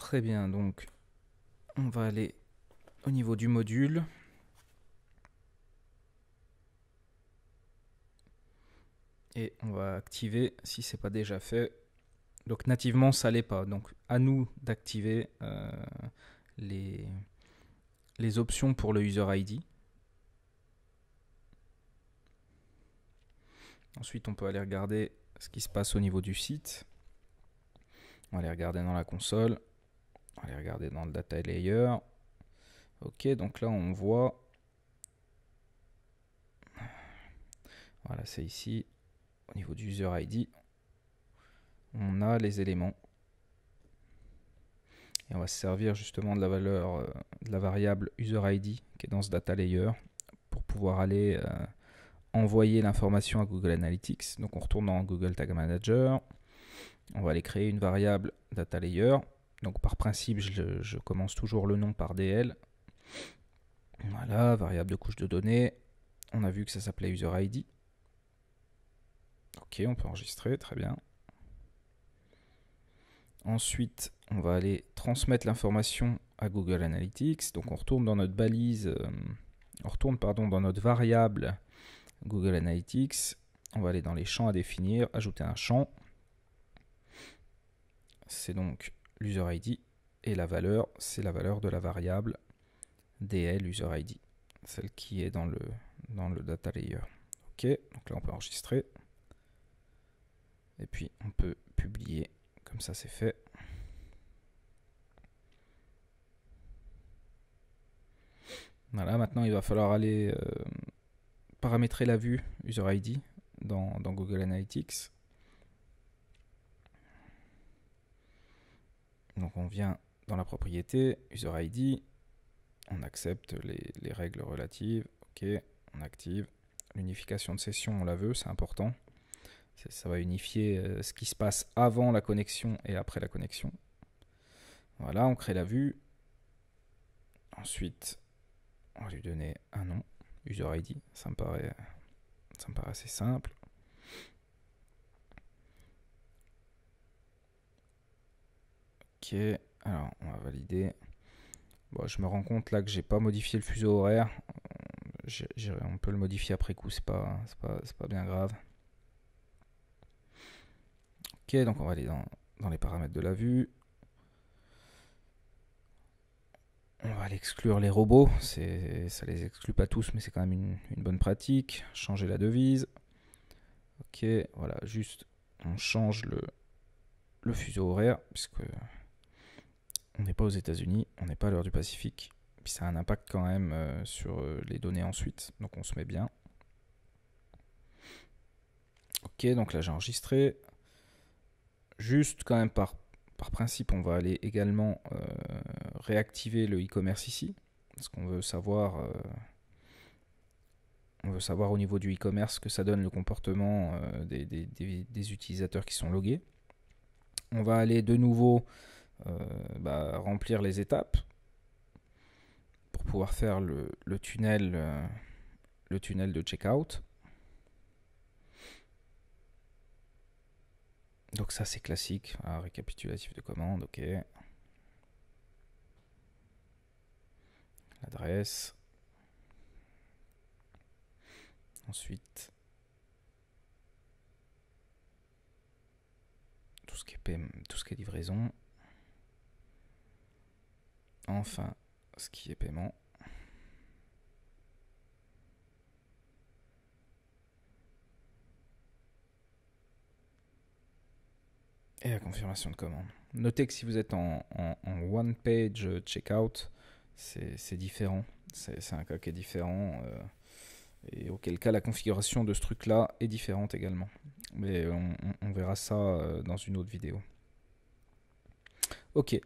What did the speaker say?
Très bien, donc on va aller au niveau du module. Et on va activer si ce n'est pas déjà fait. Donc nativement ça l'est pas. Donc à nous d'activer les options pour le user ID. Ensuite on peut aller regarder ce qui se passe au niveau du site. On va aller regarder dans la console. On va aller regarder dans le data layer. Ok, donc là on voit. Voilà, c'est ici. Au niveau du user ID, on a les éléments. Et on va se servir justement de la valeur de la variable user ID qui est dans ce data layer pour pouvoir aller envoyer l'information à Google Analytics. Donc on retourne dans Google Tag Manager. On va aller créer une variable data layer. Donc par principe, je commence toujours le nom par DL. Voilà, variable de couche de données. On a vu que ça s'appelait user ID. Ok, on peut enregistrer, très bien. Ensuite, on va aller transmettre l'information à Google Analytics. Donc on retourne dans notre balise, dans notre variable Google Analytics. On va aller dans les champs à définir, ajouter un champ. C'est donc l'user ID et la valeur, c'est la valeur de la variable DL user ID, celle qui est dans le data layer. Ok, donc là on peut enregistrer. Et puis on peut publier, comme ça c'est fait. Voilà, maintenant il va falloir aller paramétrer la vue user ID dans Google Analytics. Donc on vient dans la propriété user ID, on accepte les règles relatives, ok, on active. L'unification de session, on la veut, c'est important. Ça va unifier ce qui se passe avant la connexion et après la connexion. Voilà, on crée la vue. Ensuite, on va lui donner un nom, user ID, ça me paraît assez simple. Ok, alors on va valider. Bon, je me rends compte là que j'ai pas modifié le fuseau horaire. On peut le modifier après coup, c'est pas bien grave. Ok, donc on va aller dans les paramètres de la vue. On va aller exclure les robots. Ça les exclut pas tous, mais c'est quand même une bonne pratique. Changer la devise. Ok, voilà, juste on change le fuseau horaire, puisque on n'est pas aux États-Unis, on n'est pas à l'heure du Pacifique. Puis ça a un impact quand même sur les données ensuite, donc on se met bien. Ok, donc là j'ai enregistré. Juste quand même par principe, on va aller également réactiver le e-commerce ici, parce qu'on veut savoir, au niveau du e-commerce que ça donne le comportement des utilisateurs qui sont logués. On va aller de nouveau remplir les étapes pour pouvoir faire le tunnel de checkout. Donc ça c'est classique, récapitulatif de commande, ok. L'adresse. Ensuite, tout ce qui est livraison. Enfin, ce qui est paiement. Et la confirmation de commande. Notez que si vous êtes en one page checkout, c'est différent. C'est un cas qui est différent. Et auquel cas la configuration de ce truc là est différente également. Mais on verra ça dans une autre vidéo. Ok,